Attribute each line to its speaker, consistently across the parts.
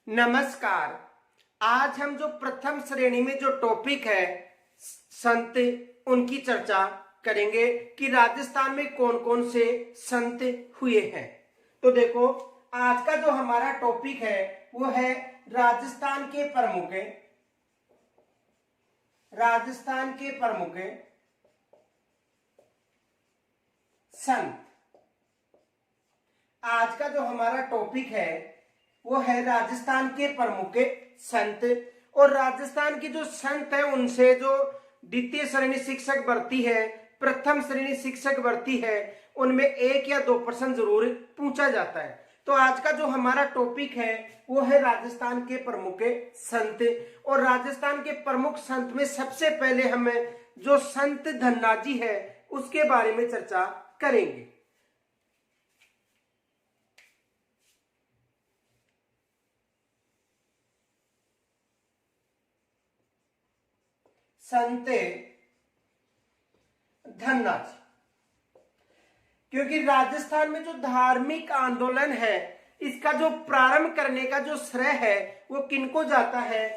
Speaker 1: नमस्कार। आज हम जो प्रथम श्रेणी में जो टॉपिक है संत, उनकी चर्चा करेंगे कि राजस्थान में कौन कौन से संत हुए हैं। तो देखो, आज का जो हमारा टॉपिक है वो है राजस्थान के प्रमुख संत। आज का जो हमारा टॉपिक है वो है राजस्थान के प्रमुख संत। और राजस्थान के जो संत है उनसे जो द्वितीय श्रेणी शिक्षक भर्ती है, प्रथम श्रेणी शिक्षक भर्ती है, उनमें 1 या 2 प्रश्न जरूर पूछा जाता है। तो आज का जो हमारा टॉपिक है वो है राजस्थान के प्रमुख संत। और राजस्थान के प्रमुख संत में सबसे पहले हम जो संत धन्ना जी है उसके बारे में चर्चा करेंगे। संत धन्ना जी, क्योंकि राजस्थान में जो धार्मिक आंदोलन है इसका जो प्रारंभ करने का जो श्रेय है वो किनको जाता है?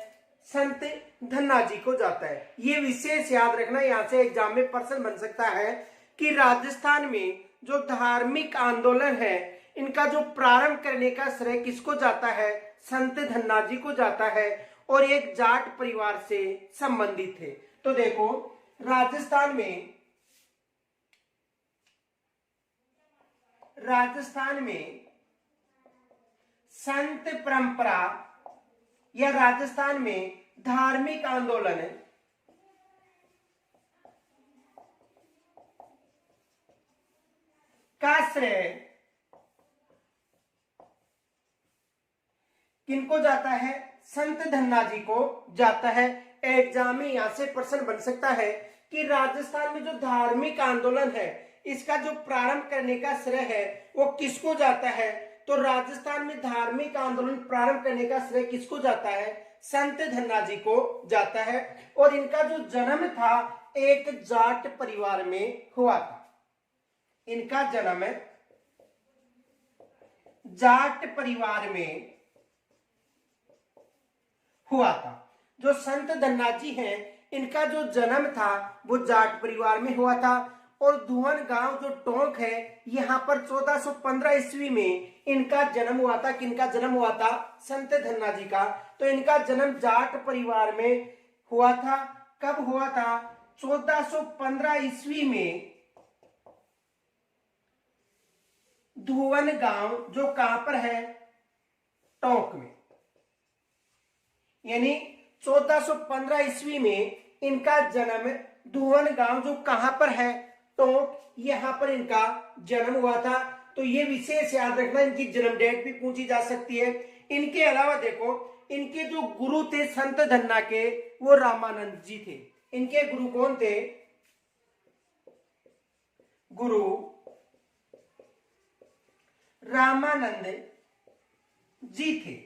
Speaker 1: संत धन्ना जी को जाता है। ये विशेष याद रखना, यहां से एग्जाम में प्रश्न बन सकता है कि राजस्थान में जो धार्मिक आंदोलन है इनका जो प्रारंभ करने का श्रेय किसको जाता है? संत धन्ना जी को जाता है और एक जाट परिवार से संबंधित थे। तो देखो, राजस्थान में संत परंपरा या राजस्थान में धार्मिक आंदोलन का श्रेय किनको जाता है? संत धन्ना जी को जाता है। एग्जाम में यहां से प्रश्न बन सकता है कि राजस्थान में जो धार्मिक आंदोलन है इसका जो प्रारंभ करने का श्रेय है वो किसको जाता है? तो राजस्थान में धार्मिक आंदोलन प्रारंभ करने का श्रेय किसको जाता है? संत धन्ना जी को जाता है। और इनका जो जन्म था एक जाट परिवार में हुआ था। इनका जन्म जाट परिवार में हुआ था। जो संत धन्ना जी हैं इनका जो जन्म था वो जाट परिवार में हुआ था। और धुवन गांव जो टोंक है यहाँ पर 1415 ईस्वी में इनका जन्म हुआ था। किनका जन्म हुआ था? संत धन्ना जी का। तो इनका जन्म जाट परिवार में हुआ था। कब हुआ था? 1415 ईस्वी में धुवन गांव जो कहां पर है? टोंक में। यानी 1415 ईस्वी में इनका जन्म धुवन गांव जो कहां पर है? टोंक, यहां पर इनका जन्म हुआ था। तो ये विशेष याद रखना, इनकी जन्म डेट भी पूछी जा सकती है। इनके अलावा देखो, इनके जो गुरु थे संत धन्ना के वो रामानंद जी थे। इनके गुरु कौन थे? गुरु रामानंद जी थे।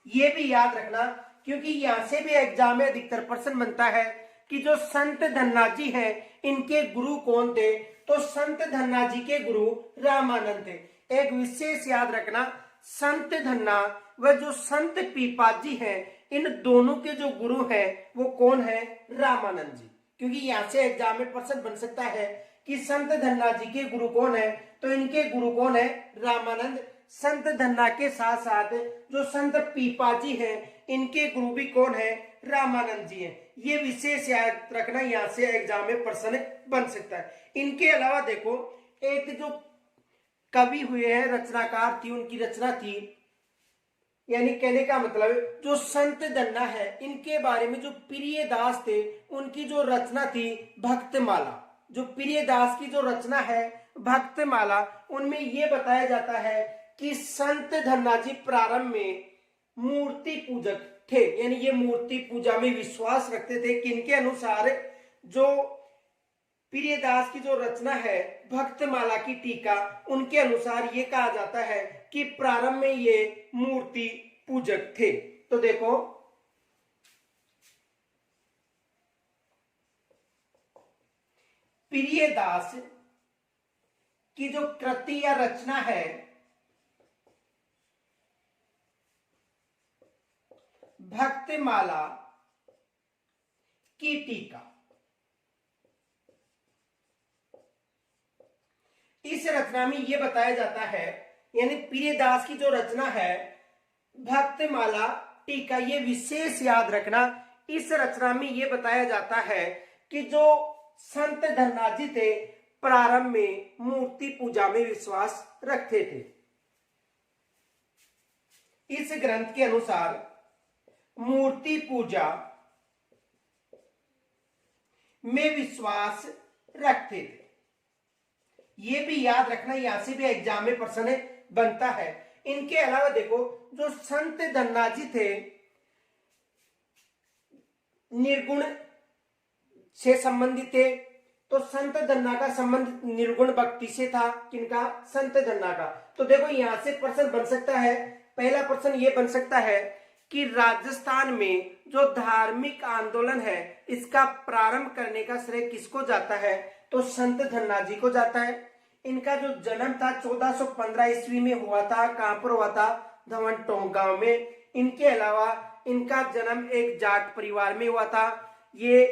Speaker 1: ये भी याद रखना, क्योंकि यहां से भी एग्जाम में अधिकतर प्रश्न बनता है कि जो संत धन्ना जी हैं इनके गुरु कौन थे? तो संत धन्ना जी के गुरु रामानंद थे। एक विशेष याद रखना, संत धन्ना व जो संत पीपा जी हैं इन दोनों के जो गुरु हैं वो कौन है? रामानंद जी। क्योंकि यहां से एग्जाम में प्रश्न बन सकता है कि संत धन्ना जी के गुरु कौन है? तो इनके गुरु कौन है? रामानंद। संत धन्ना के साथ साथ जो संत पीपा जी हैं इनके गुरु भी कौन है? रामानंद जी हैं। ये विशेष याद रखना, यहां से एग्जाम में प्रश्न बन सकता है। इनके अलावा देखो, एक जो कवि हुए हैं, रचनाकार थी, उनकी रचना थी, यानी कहने का मतलब जो संत धन्ना है इनके बारे में जो प्रियदास थे उनकी जो रचना थी भक्तमाला। जो प्रियदास की जो रचना है भक्तमाला, उनमें यह बताया जाता है कि संत धन्ना जी प्रारंभ में मूर्ति पूजक थे। यानी ये मूर्ति पूजा में विश्वास रखते थे। किनके अनुसार? जो प्रियदास की जो रचना है भक्तमाला की टीका, उनके अनुसार ये कहा जाता है कि प्रारंभ में ये मूर्ति पूजक थे। तो देखो, प्रियदास की जो कृति या रचना है भक्तमाला की टीका। इस रचना में यह बताया जाता है, यानी प्रियदास की जो रचना है भक्तमाला टीका, ये विशेष याद रखना। इस रचना में यह बताया जाता है कि जो संत धनराज जी थे प्रारंभ में मूर्ति पूजा में विश्वास रखते थे। इस ग्रंथ के अनुसार मूर्ति पूजा में विश्वास रखते थे। ये भी याद रखना, यहां से भी एग्जाम में प्रश्न बनता है। इनके अलावा देखो, जो संत धनराज जी थे निर्गुण से संबंधित थे, तो संत धन्ना का संबंध निर्गुण भक्ति से था। किनका? संत धन्ना का। तो देखो यहां से प्रश्न बन सकता है, पहला प्रश्न ये बन सकता है कि राजस्थान में जो धार्मिक आंदोलन है इसका प्रारंभ करने का श्रेय किसको जाता है? तो संत धन्ना जी को जाता है। इनका जो जन्म था 1415 ईस्वी में हुआ था। कहां पर हुआ था? धवन टोंक गांव में। इनके अलावा इनका जन्म एक जाट परिवार में हुआ था। ये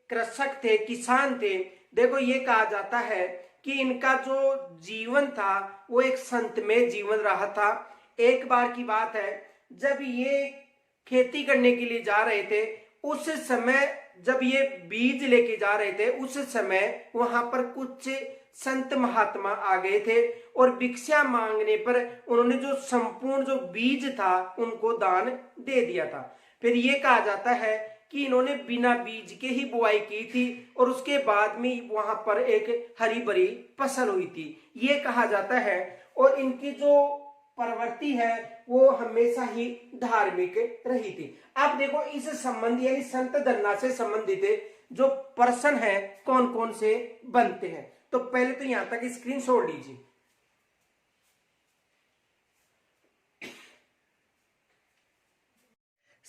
Speaker 1: कृषक थे, किसान थे। देखो ये कहा जाता है कि इनका जो जीवन था वो एक संत में जीवन रहा था। एक बार की बात है, जब ये खेती करने के लिए जा रहे थे, उस समय जब ये बीज लेके जा रहे थे, उस समय वहां पर कुछ संत महात्मा आ गए थे और भिक्षा मांगने पर उन्होंने जो संपूर्ण जो बीज था उनको दान दे दिया था। फिर ये कहा जाता है कि इन्होंने बिना बीज के ही बुआई की थी और उसके बाद में वहां पर एक हरी भरी फसल हुई थी, ये कहा जाता है। और इनकी जो प्रवृत्ति है वो हमेशा ही धार्मिक रही थी। अब देखो इस संबंध यानी संत धन्ना से संबंधित जो प्रश्न है कौन कौन से बनते हैं, तो पहले तो यहां तक स्क्रीन छोड़ लीजिए।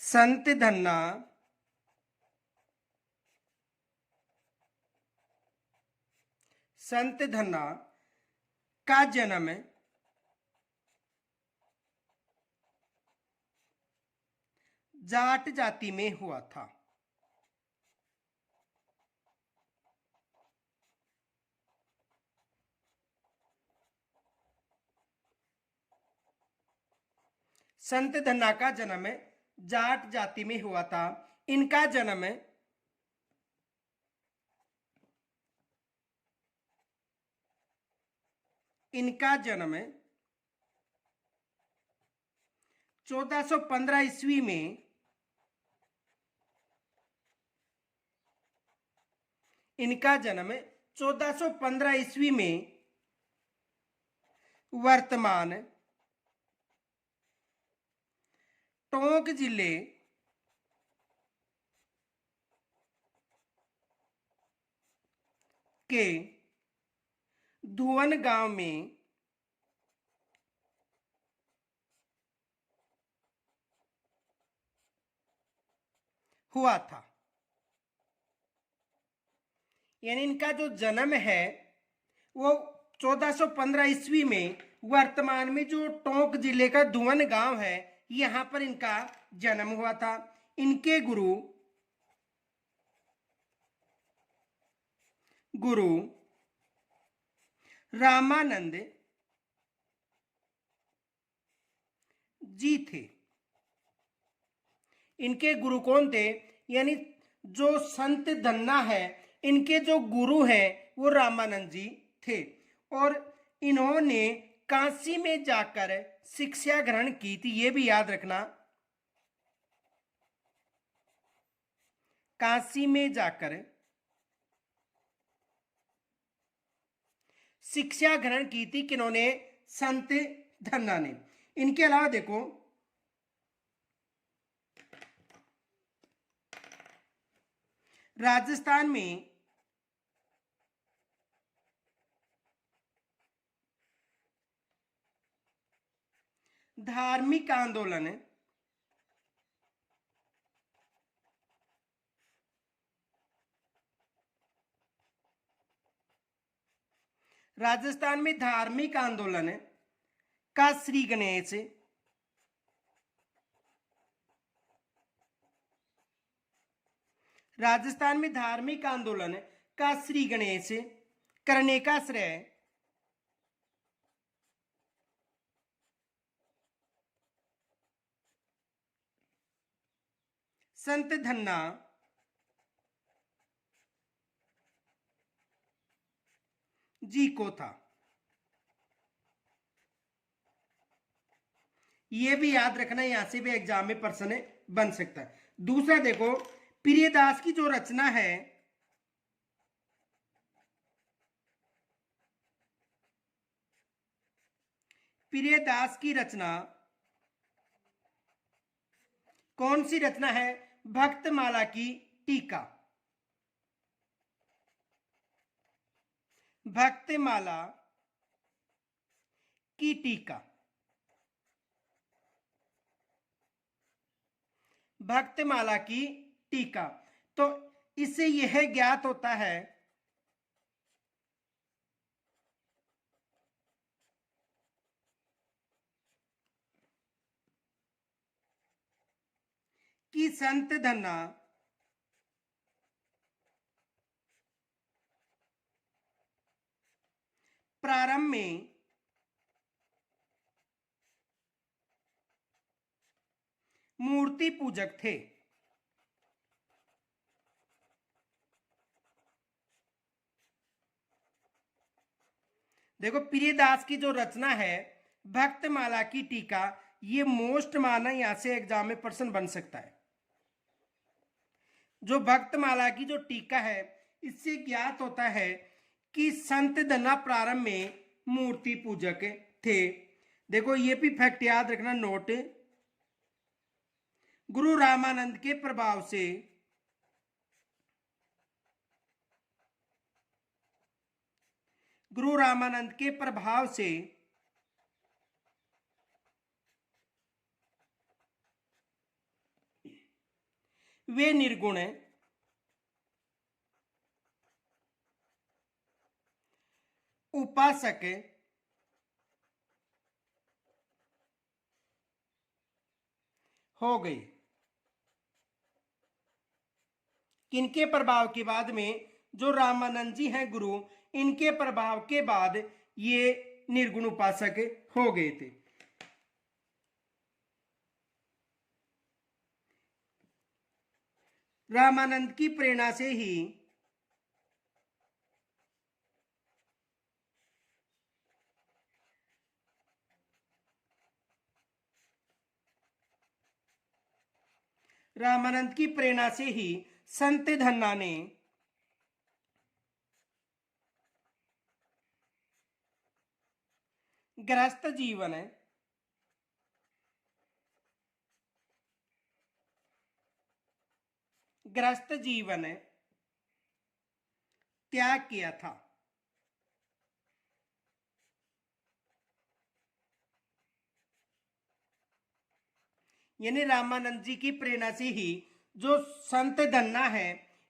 Speaker 1: संत धन्ना का जन्म जाट जाति में हुआ था। संत धन्ना का जन्म जाट जाति में हुआ था। इनका जन्म 1415 ईस्वी में वर्तमान टोंक जिले के धुवन गांव में हुआ था। यानी इनका जो जन्म है वो 1415 ईस्वी में वर्तमान में जो टोंक जिले का धुवन गांव है यहां पर इनका जन्म हुआ था। इनके गुरु रामानंद जी थे। इनके गुरु कौन थे? यानी जो संत धन्ना है इनके जो गुरु हैं वो रामानंद जी थे और इन्होंने काशी में जाकर शिक्षा ग्रहण की थी। ये भी याद रखना, काशी में जाकर शिक्षा ग्रहण की थी किन्होंने? संत धन्ना ने। इनके अलावा देखो राजस्थान में धार्मिक आंदोलन का श्री गणेश राजस्थान में धार्मिक आंदोलन का श्री गणेश करने का श्रेय संत धन्ना जी को था। ये भी याद रखना, यहां से भी एग्जाम में प्रश्न बन सकता है। दूसरा देखो, प्रियदास की जो रचना है, प्रियदास की रचना कौन सी रचना है? भक्तमाला की टीका। भक्तमाला की टीका। भक्तमाला की टीका। तो इससे यह ज्ञात होता है कि संत धन्ना प्रारंभ में मूर्ति पूजक थे। देखो, प्रियदास की जो रचना है भक्तमाला की टीका, ये मोस्ट माना, यहां से एग्जाम में प्रश्न बन सकता है। जो भक्तमाला की जो टीका है, इससे ज्ञात होता है कि संत धन्ना प्रारंभ में मूर्ति पूजक थे। देखो, ये भी फैक्ट याद रखना, नोट। गुरु रामानंद के प्रभाव से गुरु रामानंद के प्रभाव से वे निर्गुण उपासक हो गए। किनके प्रभाव के बाद में? जो रामानंद जी हैं गुरु, इनके प्रभाव के बाद ये निर्गुण उपासक हो गए थे। रामानंद की प्रेरणा से ही रामानंद की प्रेरणा से ही संत धन्ना ने गृहस्थ जीवन त्याग किया था। यानी रामानंद जी की प्रेरणा से ही जो संत धन्ना है,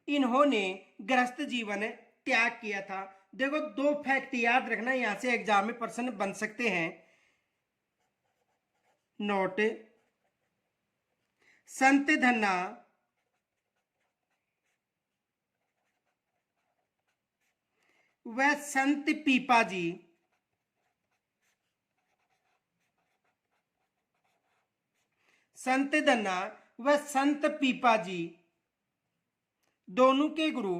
Speaker 1: इन्होंने गृहस्थ जीवन त्याग किया था। देखो, दो फैक्ट याद रखना, यहां से एग्जाम में प्रश्न बन सकते हैं। नोट, संत धन्ना व संत पीपाजी संत धन्ना व संत पीपाजी दोनों के गुरु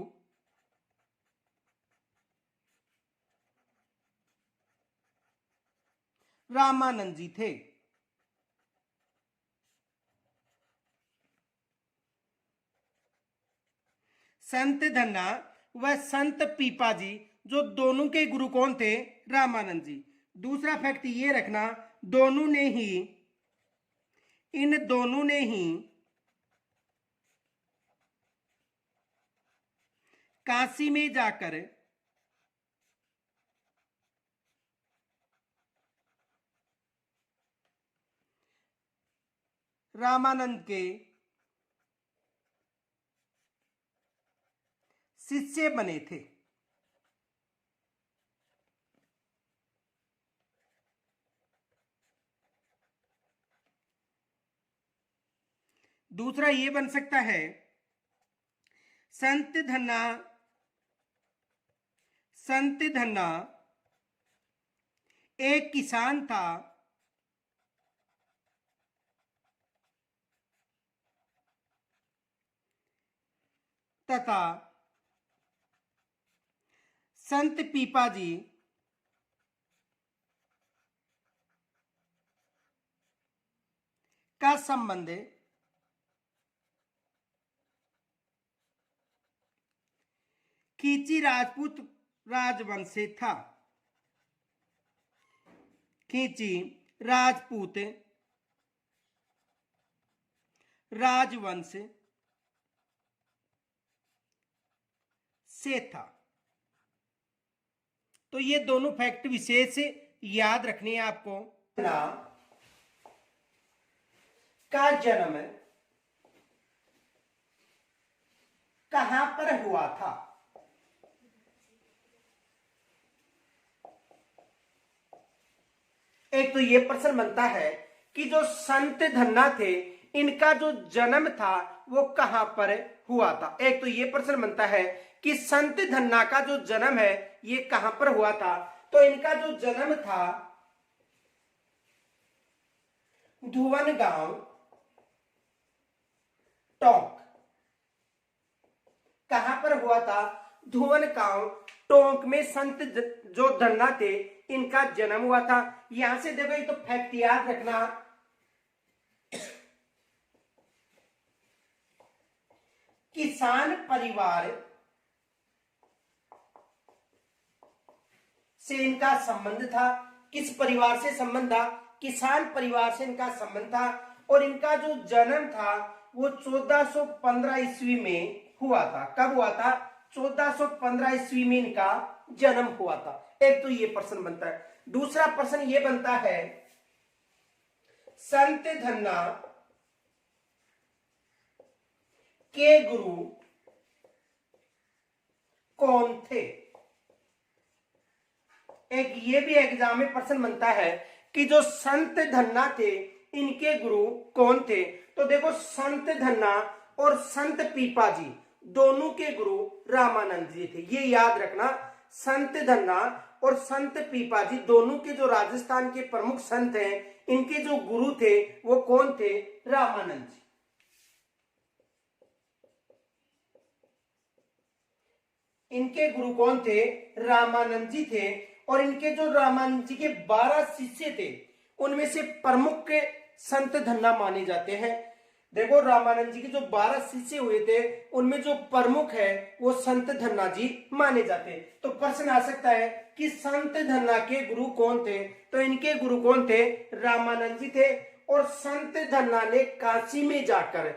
Speaker 1: रामानंद जी थे। संत धन्ना व संत पीपाजी, जो दोनों के गुरु कौन थे? रामानंद जी। दूसरा फैक्ट ये रखना, इन दोनों ने ही काशी में जाकर रामानंद के शिष्य बने थे। दूसरा ये बन सकता है, संत धन्ना एक किसान था तथा संत पीपाजी का संबंध खींची राजपूत राजवंश से था। खींची राजपूत राजवंश से था। तो ये दोनों फैक्ट विशेष याद रखने हैं आपको। का जन्म कहां पर हुआ था? एक तो ये प्रश्न बनता है कि जो संत धन्ना थे इनका जो जन्म था वो कहां पर हुआ था। एक तो ये प्रश्न बनता है कि संत धन्ना का जो जन्म है ये कहां पर हुआ था। तो इनका जो जन्म था धुवन गांव टोंक। कहां पर हुआ था? धुवन गांव टोंक में संत जो धन्ना थे इनका जन्म हुआ था। यहां से देखो ये तो फैक्ट याद रखना, किसान परिवार से इनका संबंध था। किस परिवार से संबंध था? किसान परिवार से इनका संबंध था। और इनका जो जन्म था वो 1415 ईस्वी में हुआ था। कब हुआ था? 1415 ईस्वी में इनका जन्म हुआ था। एक तो ये प्रश्न बनता है। दूसरा प्रश्न ये बनता है संत धन्ना के गुरु कौन थे? एक ये भी एग्जाम में प्रश्न बनता है कि जो संत धन्ना थे इनके गुरु कौन थे। तो देखो संत धन्ना और संत पीपाजी दोनों के गुरु रामानंद जी थे। ये याद रखना, संत धन्ना और संत पीपाजी दोनों के जो राजस्थान के प्रमुख संत हैं इनके जो गुरु थे वो कौन थे? रामानंद जी। इनके गुरु कौन थे? रामानंद जी थे। और इनके जो रामानंद जी के 12 शिष्य थे उनमें से प्रमुख संत धन्ना माने जाते हैं। देखो रामानंद जी के जो 12 शिष्य हुए थे उनमें जो प्रमुख है वो संत धन्ना जी माने जाते हैं। तो प्रश्न आ सकता है कि संत धन्ना के गुरु कौन थे? तो इनके गुरु कौन थे? रामानंद जी थे। और संत धन्ना ने काशी में जाकर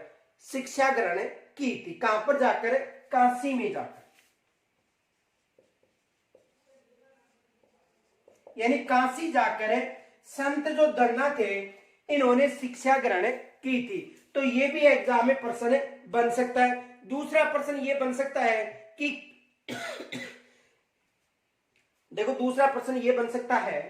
Speaker 1: शिक्षा ग्रहण की थी। कहां पर जाकर? काशी में जाकर, यानी काशी जाकर संत जो धन्ना थे इन्होंने शिक्षा ग्रहण की थी। तो ये भी एग्जाम में प्रश्न बन सकता है। दूसरा प्रश्न ये बन सकता है कि देखो दूसरा प्रश्न ये बन सकता है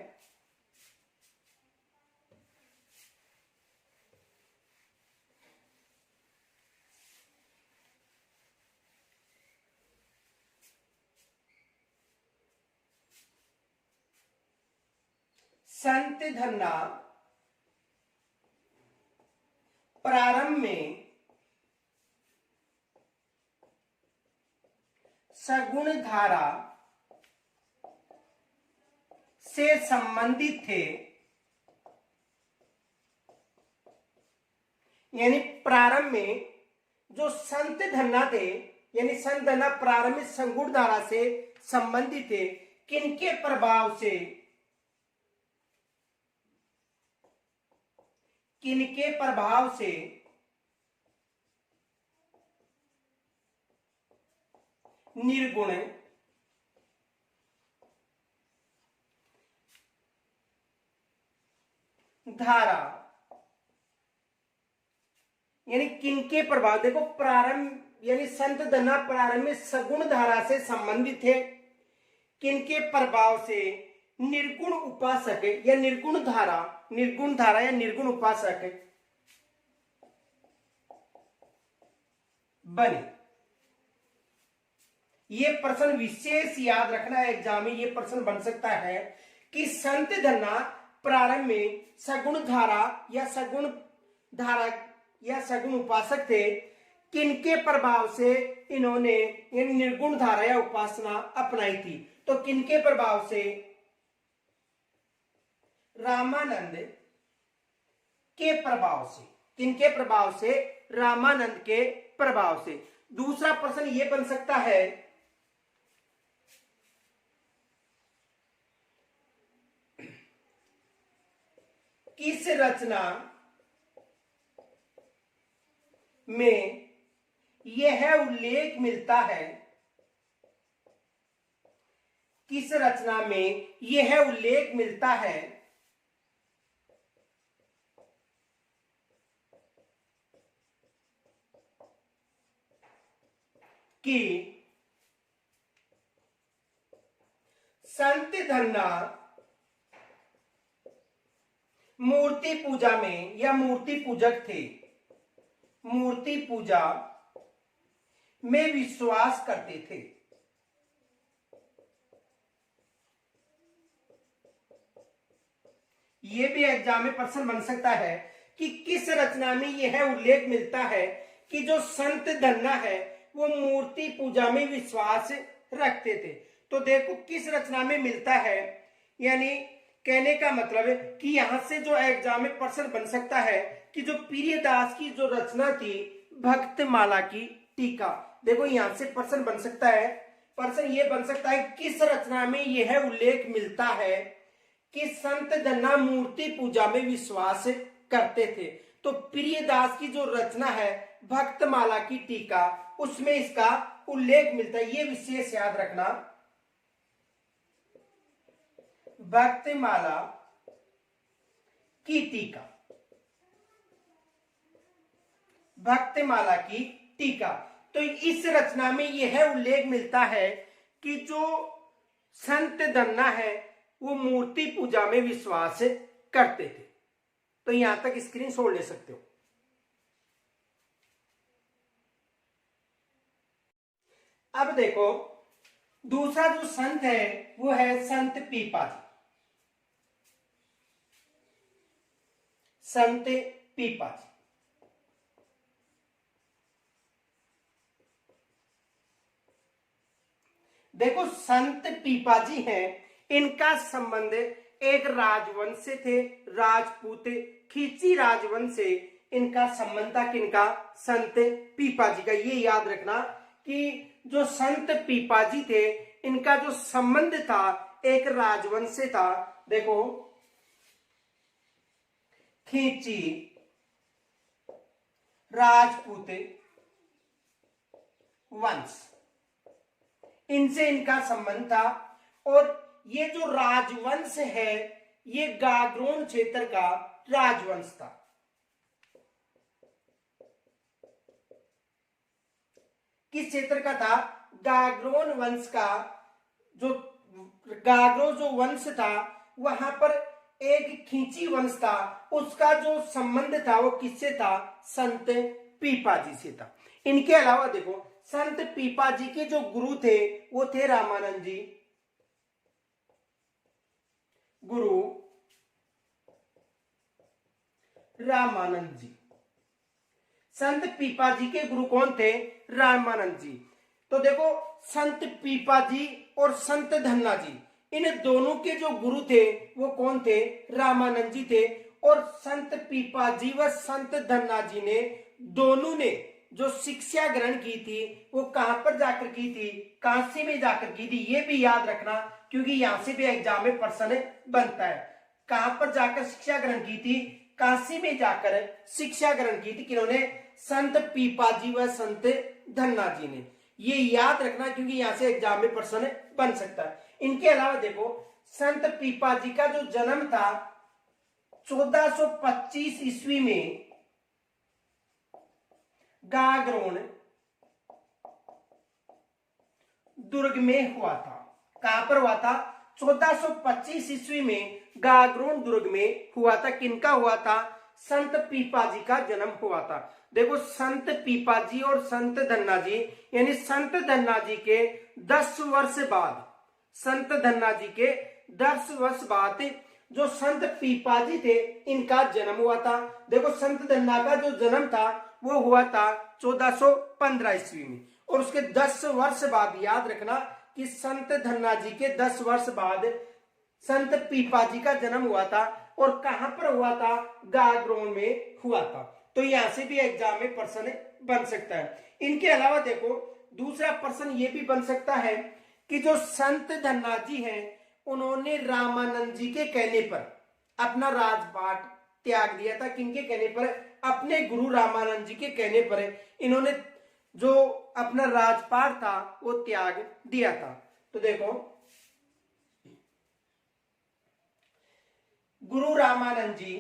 Speaker 1: संत धन्ना प्रारंभ में सगुण धारा से संबंधित थे। यानी प्रारंभ में जो संत धन्ना थे यानी संत धन्ना प्रारंभ में सगुण धारा से संबंधित थे। किनके प्रभाव से? किनके प्रभाव से? निर्गुण धारा, यानी किनके प्रभाव? देखो प्रारंभ यानी संत धन्ना प्रारंभ में सगुण धारा से संबंधित थे। किनके प्रभाव से? निर्गुण उपासक या निर्गुण धारा या निर्गुण उपासक बने। ये प्रश्न विशेष याद रखना है, एग्जाम में ये प्रश्न बन सकता है कि संत धन्ना प्रारंभ में सगुण धारा या सगुण धारा या सगुण उपासक थे, किनके प्रभाव से इन्होंने निर्गुण धारा या उपासना अपनाई थी? तो किनके प्रभाव से? रामानंद के प्रभाव से। किनके प्रभाव से? रामानंद के प्रभाव से। दूसरा प्रश्न यह बन सकता है किस रचना में यह उल्लेख मिलता है, किस रचना में यह उल्लेख मिलता है कि संत धन्ना मूर्ति पूजा में या मूर्ति पूजक थे, मूर्ति पूजा में विश्वास करते थे? यह भी एग्जाम में प्रश्न बन सकता है कि किस रचना में यह उल्लेख मिलता है कि जो संत धन्ना है वो मूर्ति पूजा में विश्वास रखते थे। तो देखो किस रचना में मिलता है, यानी कहने का मतलब है कि यहां से जो एग्जाम में प्रश्न बन सकता है कि जो प्रियदास की जो रचना थी भक्तमाला की टीका, देखो यहां से प्रश्न बन सकता है। प्रश्न ये बन सकता है किस रचना में यह उल्लेख मिलता है कि संत धन्ना मूर्ति पूजा में विश्वास करते थे? तो प्रियदास की जो रचना है भक्तमाला की टीका, उसमें इसका उल्लेख मिलता है। ये विशेष याद रखना, भक्तमाला की टीका, भक्तमाला की टीका। तो इस रचना में यह उल्लेख मिलता है कि जो संत धन्ना है वो मूर्ति पूजा में विश्वास करते थे। तो यहां तक स्क्रीनशॉट ले सकते हो। अब देखो दूसरा जो संत है वो है संत पीपा जी। संत पीपा जी, देखो संत पीपा जी हैं, इनका संबंध एक राजवंश से थे, राजपूत खींची राजवंश से इनका संबंध था। किनका? संत पीपा जी का। ये याद रखना कि जो संत पीपा जी थे इनका जो संबंध था एक राजवंश से था। देखो खींची राजपूत वंश, इनसे इनका संबंध था। और ये जो राजवंश है ये गाग्रोन क्षेत्र का राजवंश था। किस क्षेत्र का था? गाग्रोन वंश का। जो गाग्रो जो वंश था वहां पर एक खींची वंश था, उसका जो संबंध था वो किससे था? संत पीपा जी से था। इनके अलावा देखो संत पीपा जी के जो गुरु थे वो थे रामानंद जी। गुरु रामानंद जी। संत पीपा जी के गुरु कौन थे? रामानंद जी। तो देखो संत पीपा जी और संत धन्ना जी, इन दोनों के जो गुरु थे वो कौन थे? रामानंद जी थे। और संत पीपा जी व संत धन्ना जी ने दोनों ने जो शिक्षा ग्रहण की थी वो कहां पर जाकर की थी? काशी में जाकर की थी। ये भी याद रखना क्योंकि यहां से भी एग्जाम में प्रश्न बनता है। कहां पर जाकर शिक्षा ग्रहण की थी? काशी में जाकर शिक्षा ग्रहण की थी। किन्होंने? संत पीपा जी व संत धन्ना जी ने। ये याद रखना क्योंकि यहां से एग्जाम में प्रश्न बन सकता है। इनके अलावा देखो संत पीपा जी का जो जन्म था 1425 ईस्वी में गाग्रोन दुर्ग में हुआ था। कहां पर हुआ था? 1425 ईस्वी में गाग्रोन दुर्ग में हुआ था। किनका हुआ था? संत पीपा जी का जन्म हुआ था। देखो संत पीपा जी और संत धन्ना जी, यानी संत धन्ना जी के 10 वर्ष बाद, संत धन्ना जी के 10 वर्ष बाद जो संत पीपा जी थे इनका जन्म हुआ था। देखो संत धन्ना का जो जन्म था वो हुआ था 1415 ईस्वी में, और उसके 10 वर्ष बाद, याद रखना कि संत धन्ना जी के 10 वर्ष बाद संत पीपा जी का जन्म हुआ था। और कहां पर हुआ था? गागरोन में हुआ था। तो यहां से भी एग्जाम में प्रश्न बन सकता है। इनके अलावा देखो दूसरा प्रश्न ये भी बन सकता है कि जो संत धन्ना जी हैं उन्होंने रामानंद जी के कहने पर अपना राजपाट त्याग दिया था। किनके कहने पर? अपने गुरु रामानंद जी के कहने पर इन्होंने जो अपना राजपाट था वो त्याग दिया था। तो देखो गुरु रामानंद जी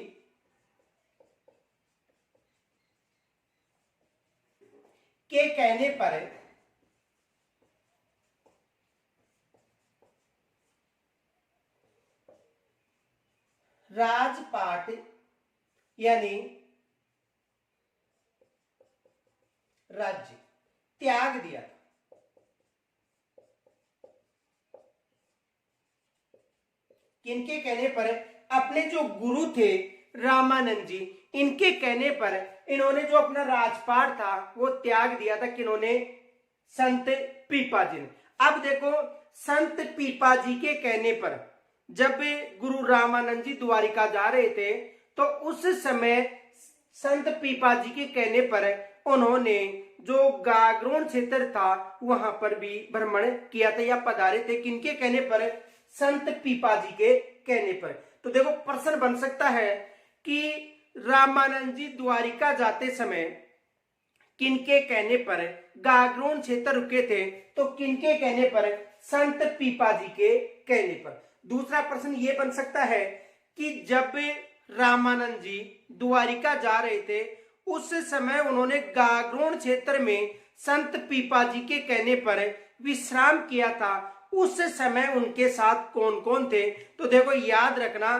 Speaker 1: के कहने पर राजपाट यानी राज्य त्याग दिया। किनके कहने पर? अपने जो गुरु थे रामानंद जी, इनके कहने पर इन्होंने जो अपना राजपाट था वो त्याग दिया था। किन्होंने? संत पीपा जी ने। अब देखो संत पीपा जी के कहने पर जब गुरु रामानंद जी द्वारिका जा रहे थे तो उस समय संत पीपा जी के कहने पर उन्होंने जो गागरोन क्षेत्र था वहां पर भी भ्रमण किया था या पधारे थे। किनके कहने पर? संत पीपा जी के कहने पर। तो देखो प्रश्न बन सकता है कि रामानंद जी द्वारिका जाते समय किनके कहने पर गागरोन क्षेत्र रुके थे? तो किनके कहने पर? संत पीपा जी के कहने पर। दूसरा प्रश्न ये बन सकता है कि जब रामानंद जी द्वारिका जा रहे थे उस समय उन्होंने गागरोन क्षेत्र में संत पीपा जी के कहने पर विश्राम किया था। उस समय उनके साथ कौन कौन थे? तो देखो याद रखना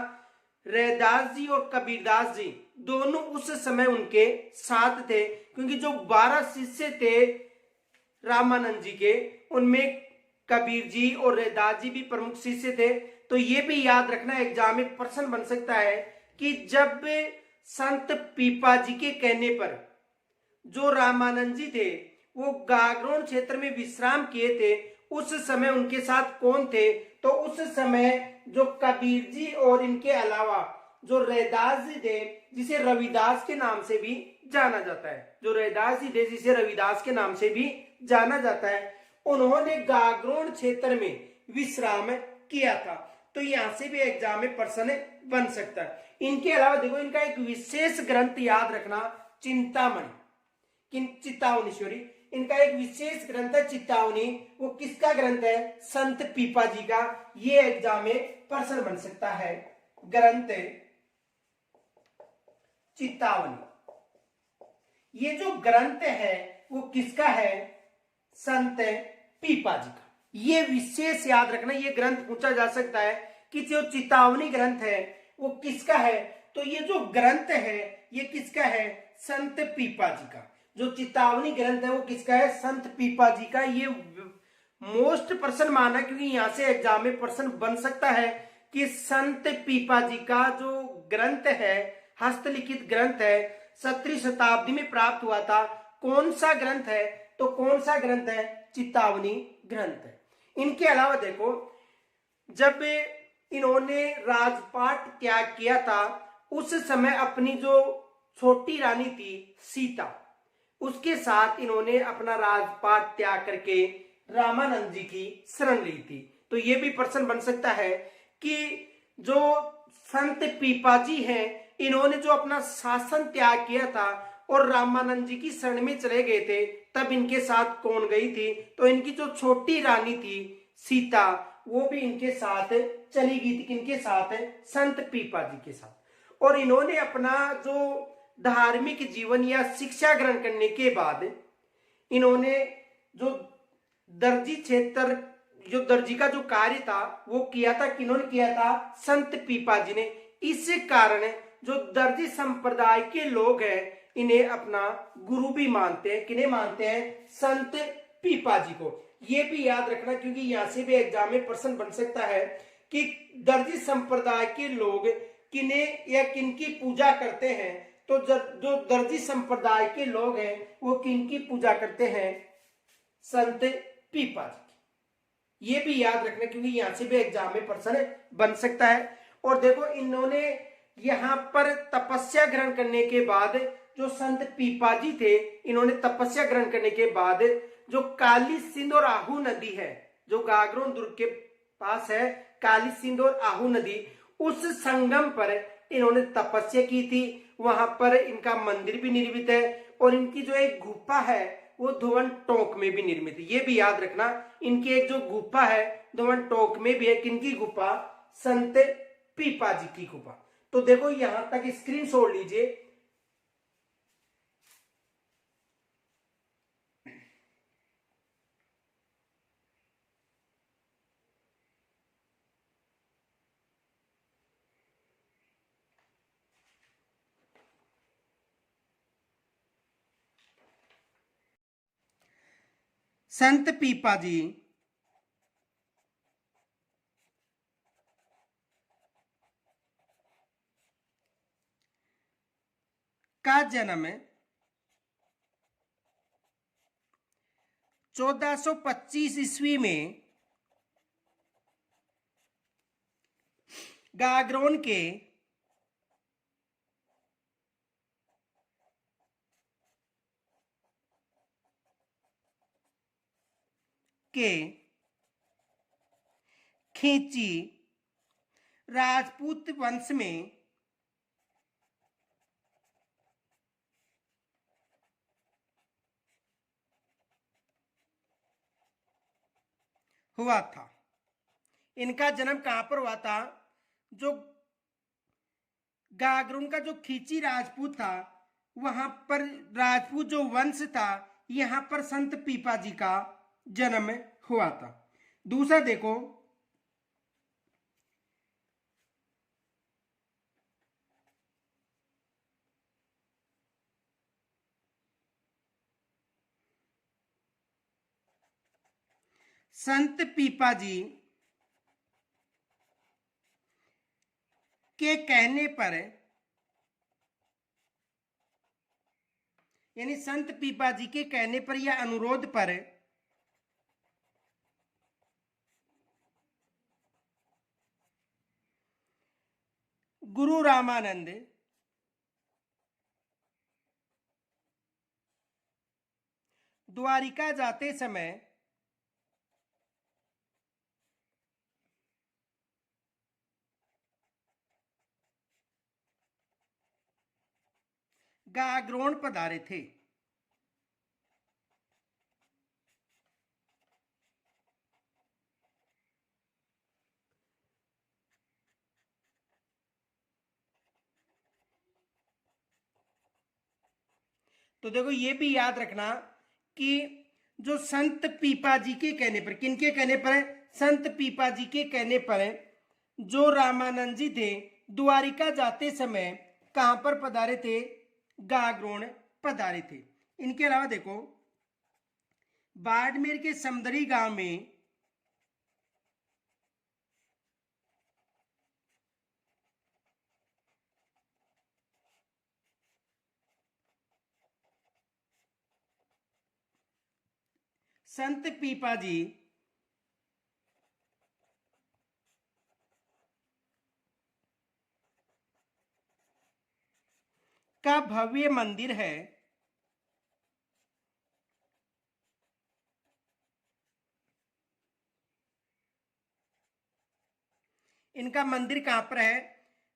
Speaker 1: रैदास जी और कबीरदास जी दोनों उस समय उनके साथ थे, क्योंकि जो 12 शिष्य थे रामानंद जी के उनमें कबीर जी और रैदास जी भी प्रमुख शिष्य थे। तो ये भी याद रखना एग्जाम में प्रश्न बन सकता है कि जब संत पीपा जी के कहने पर जो रामानंद जी थे वो गागरोन क्षेत्र में विश्राम किए थे उस समय उनके साथ कौन थे? तो उस समय जो कबीर जी और इनके अलावा जो रैदास जी थे जिसे रविदास के नाम से भी जाना जाता है, जो रैदास जी थे जिसे रविदास के नाम से भी जाना जाता है, उन्होंने गागरोन क्षेत्र में विश्राम किया था। तो यहां से भी एग्जाम में प्रश्न बन सकता है। इनके अलावा देखो इनका एक विशेष ग्रंथ याद रखना चिंतामणि, चितावनी सॉरी, इनका एक विशेष ग्रंथ है चितावनी। वो किसका ग्रंथ है? संत पीपा जी का। ये एग्जाम में प्रश्न बन सकता है। ग्रंथ चितावनी, ये जो ग्रंथ है वो किसका है? संत पीपा जी का। ये विशेष याद रखना, ये ग्रंथ पूछा जा सकता है कि जो चितावनी ग्रंथ है वो किसका है? तो ये जो ग्रंथ है ये किसका है? संत पीपा जी का। जो चितावनी ग्रंथ है वो किसका है? संत पीपा जी का। ये मोस्ट प्रश्न माना क्योंकि यहां से एग्जाम में प्रश्न बन सकता है कि संत पीपा जी का जो ग्रंथ है, हस्तलिखित ग्रंथ है, 17वीं शताब्दी में प्राप्त हुआ था। कौन सा ग्रंथ है? तो कौन सा ग्रंथ है? चितावनी ग्रंथ है। इनके अलावा देखो जब इन्होंने राजपाट त्याग किया था उस समय अपनी जो छोटी रानी थी सीता, उसके साथ इन्होंने अपना राजपाट त्याग करके रामानंद जी की शरण ली थी। तो ये भी प्रश्न बन सकता है कि जो संत पीपा जी हैं इन्होंने जो अपना शासन त्याग किया था और रामानंद जी की शरण में चले गए थे तब इनके साथ कौन गई थी? तो इनकी जो छोटी रानी थी सीता वो भी इनके साथ चली गई थी। किनके साथ? संत पीपा जी के साथ। और इन्होंने अपना जो धार्मिक जीवन या शिक्षा ग्रहण करने के बाद इन्होंने जो दर्जी क्षेत्र, जो दर्जी का जो कार्य था वो किया था। किन्होंने किया था? संत पीपा जी ने। इस कारण जो दर्जी संप्रदाय के लोग हैं इन्हें अपना गुरु भी मानते हैं। किन्हें मानते हैं? संत पीपा जी को। ये भी याद रखना क्योंकि यहां से भी एग्जाम में प्रश्न बन सकता है कि दर्जी संप्रदाय के लोग किन्हें या किनकी पूजा करते हैं। तो जो दर्जी संप्रदाय के लोग हैं वो किनकी पूजा करते हैं? संत पीपा जी की। ये भी याद रखना क्योंकि यहां से भी एग्जाम में प्रश्न बन सकता है। और देखो इन्होंने यहां पर तपस्या ग्रहण करने के बाद, जो संत पीपा जी थे इन्होंने तपस्या ग्रहण करने के बाद जो काली सिंध और आहू नदी है, जो गागरोन दुर्ग के पास है काली सिंध और आहू नदी, उस संगम पर इन्होंने तपस्या की थी। वहां पर इनका मंदिर भी निर्मित है और इनकी जो एक गुफा है वो धुवन टोंक में भी निर्मित है। ये भी याद रखना, इनकी एक जो गुफा है धुवन टोंक में भी है। किनकी गुफा? संत पीपा जी की गुफा। तो देखो यहां तक स्क्रीनशॉट लीजिए। संत पीपा जी का जन्म 1425 ईस्वी में गागरोन के खींची राजपूत वंश में हुआ था। इनका जन्म कहां पर हुआ था? जो गागरोन का जो खींची राजपूत था वहां पर राजपूत जो वंश था यहां पर संत पीपा जी का जन्म हुआ था। दूसरा देखो, संत पीपा जी के कहने पर, यानी संत पीपा जी के कहने पर या अनुरोध पर गुरु रामानंद द्वारिका जाते समय गागरोन पधारे थे। तो देखो ये भी याद रखना कि जो संत पीपा जी के कहने पर, किनके कहने पर है? संत पीपा जी के कहने पर जो रामानंद जी थे द्वारिका जाते समय कहां पर पधारे थे? गागरोन पधारे थे। इनके अलावा देखो बाड़मेर के समदरी गांव में संत पीपा जी का भव्य मंदिर है। इनका मंदिर कहां पर है?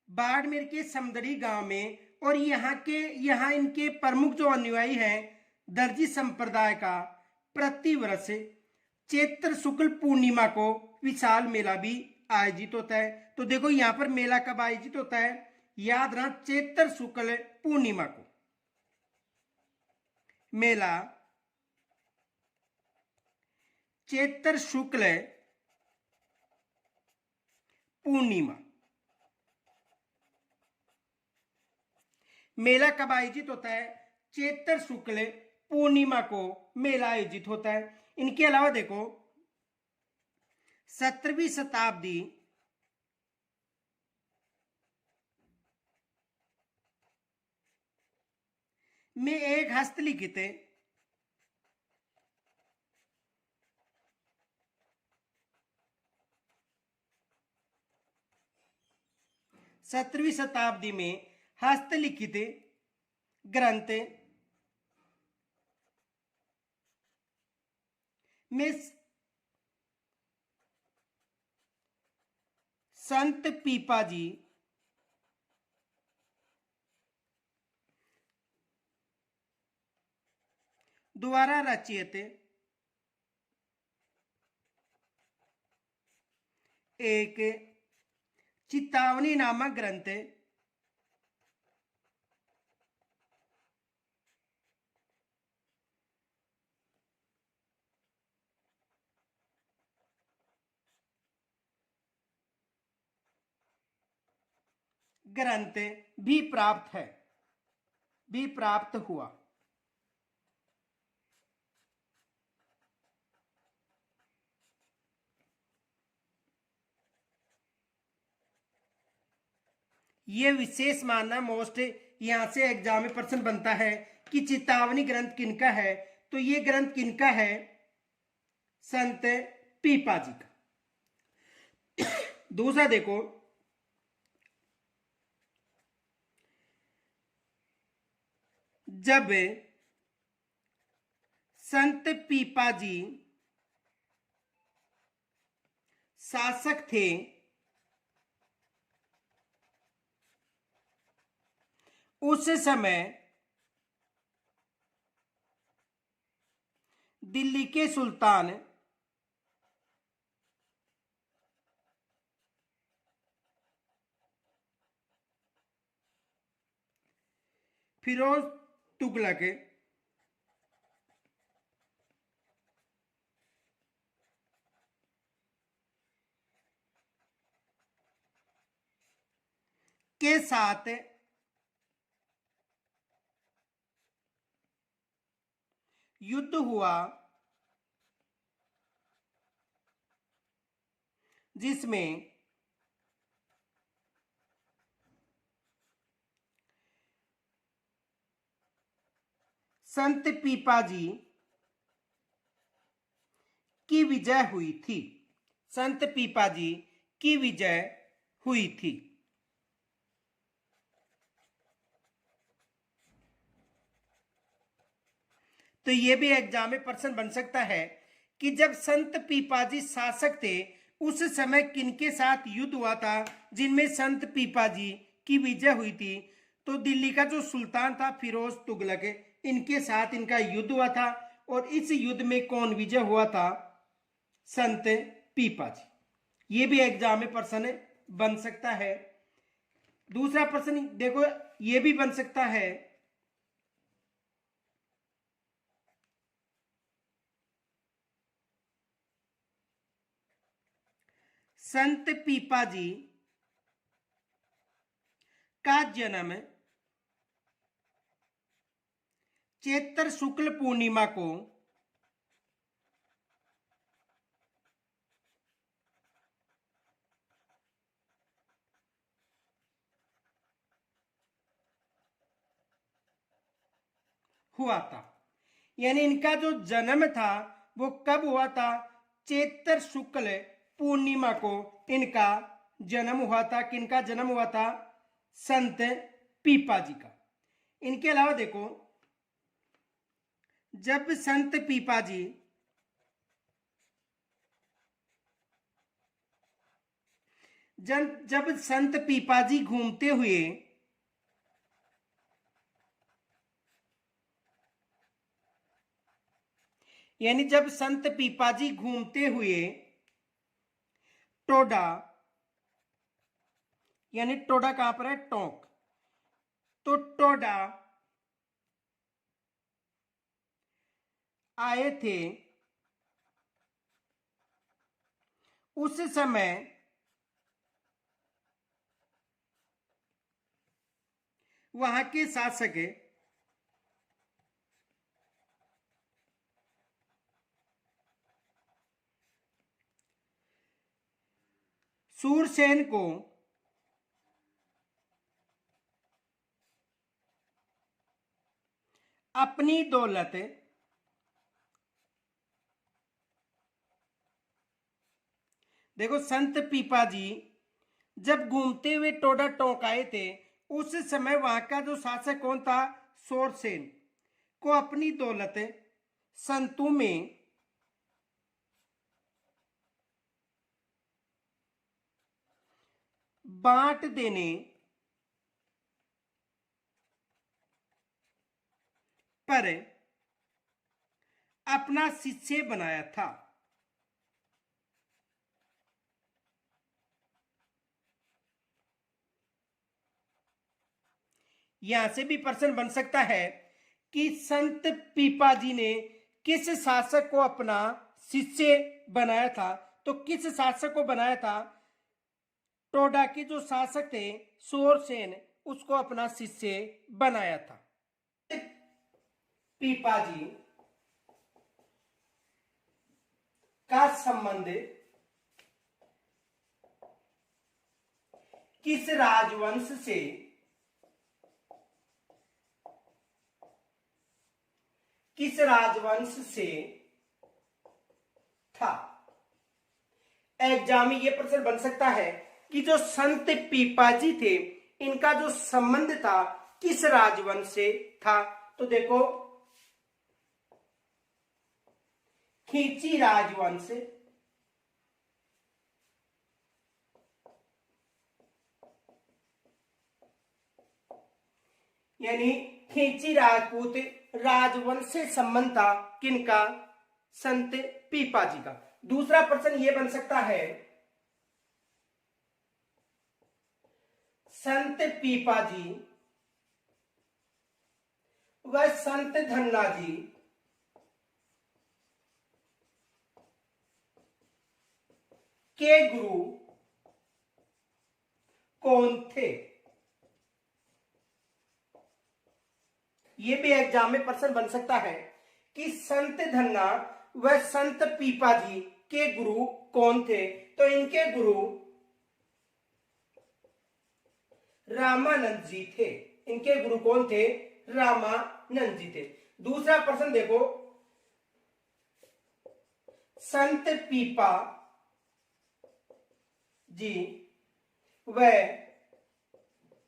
Speaker 1: बाड़मेर के समदड़ी गांव में। और यहाँ इनके प्रमुख जो अनुयायी हैं दर्जी संप्रदाय का प्रतिवर्ष चैत्र शुक्ल पूर्णिमा को विशाल मेला भी आयोजित होता है। तो देखो यहाँ पर मेला कब आयोजित होता है? याद रखना, चैत्र शुक्ल पूर्णिमा को मेला चैत्र शुक्ल पूर्णिमा मेला कब आयोजित होता है? चैत्र शुक्ल पूर्णिमा को मेला आयोजित होता है। इनके अलावा देखो 17वीं शताब्दी में एक हस्तलिखित 17वीं शताब्दी में हस्तलिखित ग्रंथ में संत पीपाजी द्वारा रचित एक चितावनी नामक ग्रंथ ग्रंथ भी प्राप्त हुआ। ये विशेष मानना मोस्ट यहां से एग्जाम में प्रश्न बनता है कि चेतावनी ग्रंथ किनका है, तो ये ग्रंथ किनका है? संत पीपा जी का। दूसरा देखो जब संत पीपा जी शासक थे उस समय दिल्ली के सुल्तान फिरोज तुगलक के साथ युद्ध हुआ, जिसमें संत पीपाजी की विजय हुई थी। संत पीपाजी की विजय हुई थी। तो यह भी एग्जाम में प्रश्न बन सकता है कि जब संत पीपाजी शासक थे उस समय किनके साथ युद्ध हुआ था जिनमें संत पीपाजी की विजय हुई थी? तो दिल्ली का जो सुल्तान था फिरोज तुगलक, इनके साथ इनका युद्ध हुआ था। और इस युद्ध में कौन विजय हुआ था? संत पीपाजी। ये भी एग्जाम में प्रश्न बन सकता है। दूसरा प्रश्न देखो ये भी बन सकता है संत पीपाजी का जन्म चैत्र शुक्ल पूर्णिमा को हुआ था। यानी इनका जो जन्म था वो कब हुआ था? चैत्र शुक्ल पूर्णिमा को इनका जन्म हुआ था। किनका जन्म हुआ था? संत पीपाजी का। इनके अलावा देखो जब संत पीपाजी जब संत पीपाजी घूमते हुए यानी जब संत पीपाजी घूमते हुए टोडा, यानी टोडा कहां पर है? टोंक। तो टोडा आए थे उस समय वहां के शासक सूरसेन को अपनी दौलत देखो, संत पीपा जी जब घूमते हुए टोडा टोंक आए थे, उस समय वहां का जो शासक कौन था? सूरसेन को अपनी दौलत संतों में बांट देने पर अपना शिष्य बनाया था। यहां से भी प्रश्न बन सकता है कि संत पीपा जी ने किस शासक को अपना शिष्य बनाया था? तो किस शासक को बनाया था? टोडा के जो शासक थे सूरसेन, उसको अपना शिष्य बनाया था। पीपा जी का संबंध किस राजवंश से था? एग्जाम में यह प्रश्न बन सकता है कि जो संत पीपा जी थे, इनका जो संबंध था किस राजवंश से था? तो देखो, खींची राजवंश यानी खींची राजपूत राजवंश से संबंध था किनका? संत पीपा जी का। दूसरा प्रश्न यह बन सकता है, संत पीपा जी व संत धन्ना जी के गुरु कौन थे? यह भी एग्जाम में प्रश्न बन सकता है कि संत धन्ना व संत पीपा जी के गुरु कौन थे? तो इनके गुरु रामानंद जी थे। इनके गुरु कौन थे? रामानंद जी थे। दूसरा प्रश्न देखो, संत पीपा जी व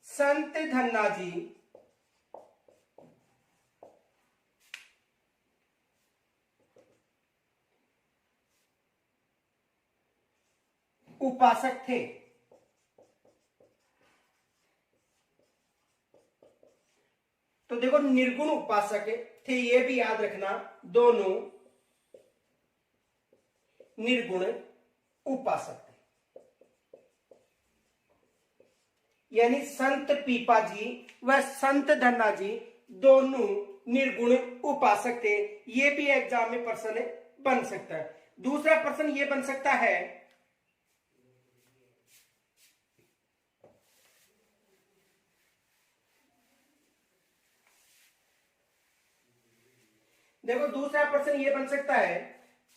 Speaker 1: संत धन्ना जी उपासक थे। तो देखो, निर्गुण उपासक थे, ये भी याद रखना, दोनों निर्गुण उपासक थे। यानी संत पीपा जी व संत धन्ना जी दोनों निर्गुण उपासक थे। ये भी एग्जाम में प्रश्न बन सकता है। दूसरा प्रश्न ये बन सकता है, देखो दूसरा प्रश्न ये बन सकता है,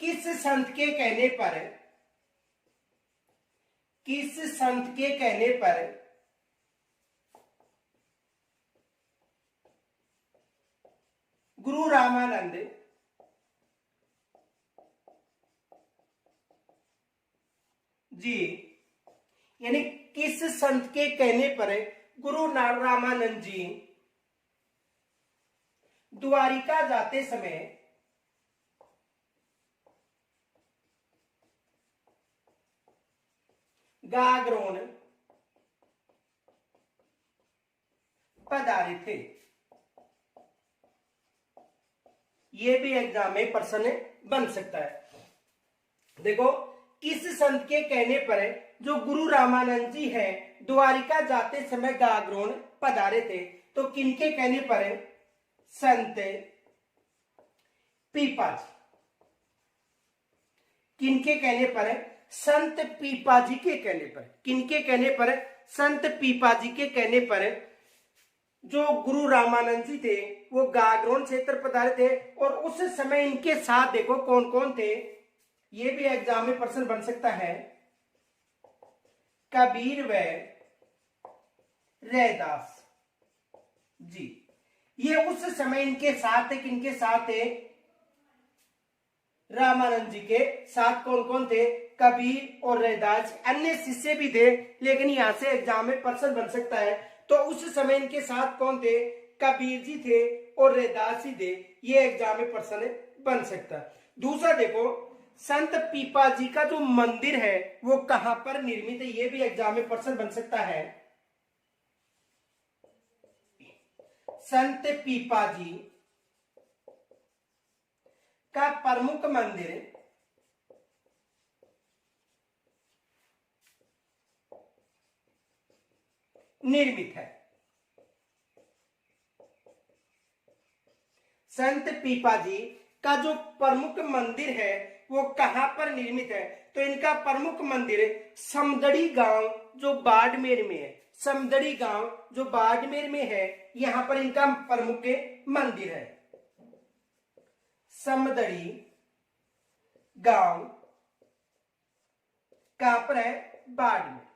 Speaker 1: किस संत के कहने पर गुरु रामानंद जी, यानी किस संत के कहने पर गुरु रामानंद जी द्वारिका जाते समय गागरोन पधारे थे? यह भी एग्जाम में प्रश्न बन सकता है। देखो, किस संत के कहने पर जो गुरु रामानंद जी हैं द्वारिका जाते समय गागरोन पधारे थे? तो किनके कहने पर? संत पीपा जी। किनके कहने पर? संत पीपा जी के कहने पर। किनके कहने पर? संत पीपा जी के कहने पर जो गुरु रामानंद जी थे वो गागरोन क्षेत्र पधारे थे, और उस समय इनके साथ देखो कौन कौन थे, ये भी एग्जाम में प्रश्न बन सकता है। कबीर व रैदास जी, ये उस समय इनके साथ थे, किनके साथ थे, रामानंद जी के साथ कौन कौन थे, कबीर और रैदास। अन्य शिष्य भी थे, लेकिन यहां से एग्जाम में प्रश्न बन सकता है। तो उस समय इनके साथ कौन थे, कबीर जी थे और रैदास जी थे, ये एग्जाम में प्रश्न बन सकता है। दूसरा देखो, संत पीपा जी का जो मंदिर है वो कहां पर निर्मित है, ये भी एग्जाम में प्रश्न बन सकता है। संत पीपा जी का प्रमुख मंदिर निर्मित है। संत पीपा जी का जो प्रमुख मंदिर है वो कहां पर निर्मित है, तो इनका प्रमुख मंदिर समदड़ी गांव जो बाड़मेर में है, समदड़ी गांव जो बाड़मेर में है, यहां पर इनका प्रमुख मंदिर है। समदड़ी गांव कहां पर है, बाड़मेर।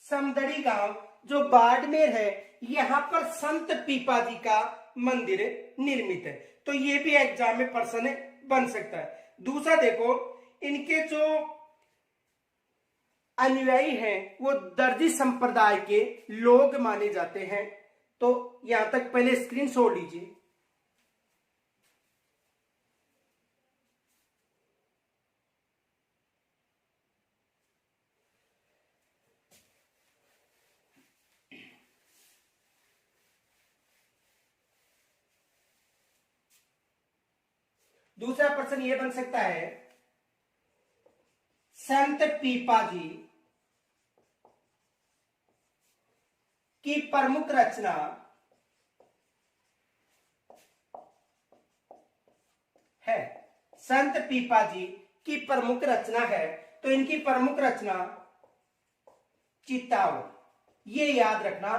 Speaker 1: समदड़ी गांव जो बाड़मेर है, यहां पर संत पीपा जी का मंदिर निर्मित है। तो ये भी एग्जाम में प्रश्न बन सकता है। दूसरा देखो, इनके जो अनुयायी हैं वो दर्जी संप्रदाय के लोग माने जाते हैं। तो यहां तक पहले स्क्रीनशॉट लीजिए। दूसरा प्रश्न यह बन सकता है, संत पीपा जी की प्रमुख रचना है। संत पीपा जी की प्रमुख रचना है, तो इनकी प्रमुख रचना चितावनी, ये याद रखना।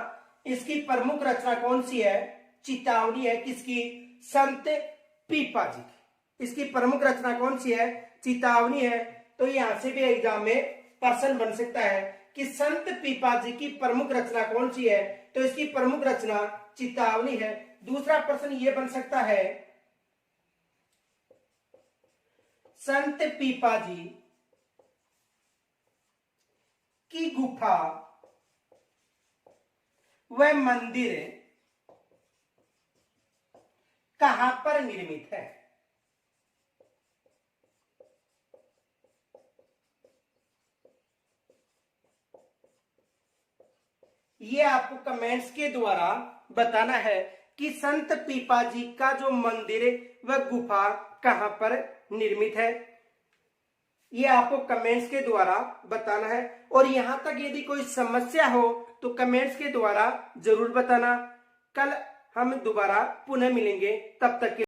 Speaker 1: इसकी प्रमुख रचना कौन सी है, चितावनी है। किसकी, संत पीपा जी की। इसकी प्रमुख रचना कौन सी है, चितावनी है। तो यहां से भी एग्जाम में प्रश्न बन सकता है कि संत पीपा जी की प्रमुख रचना कौन सी है, तो इसकी प्रमुख रचना चितावनी है। दूसरा प्रश्न यह बन सकता है, संत पीपा जी की गुफा व मंदिर कहां पर निर्मित है। ये आपको कमेंट्स के द्वारा बताना है कि संत पीपा जी का जो मंदिर व गुफा कहां पर निर्मित है। ये आपको कमेंट्स के द्वारा बताना है। और यहां तक यदि कोई समस्या हो तो कमेंट्स के द्वारा जरूर बताना। कल हम दोबारा पुनः मिलेंगे, तब तक के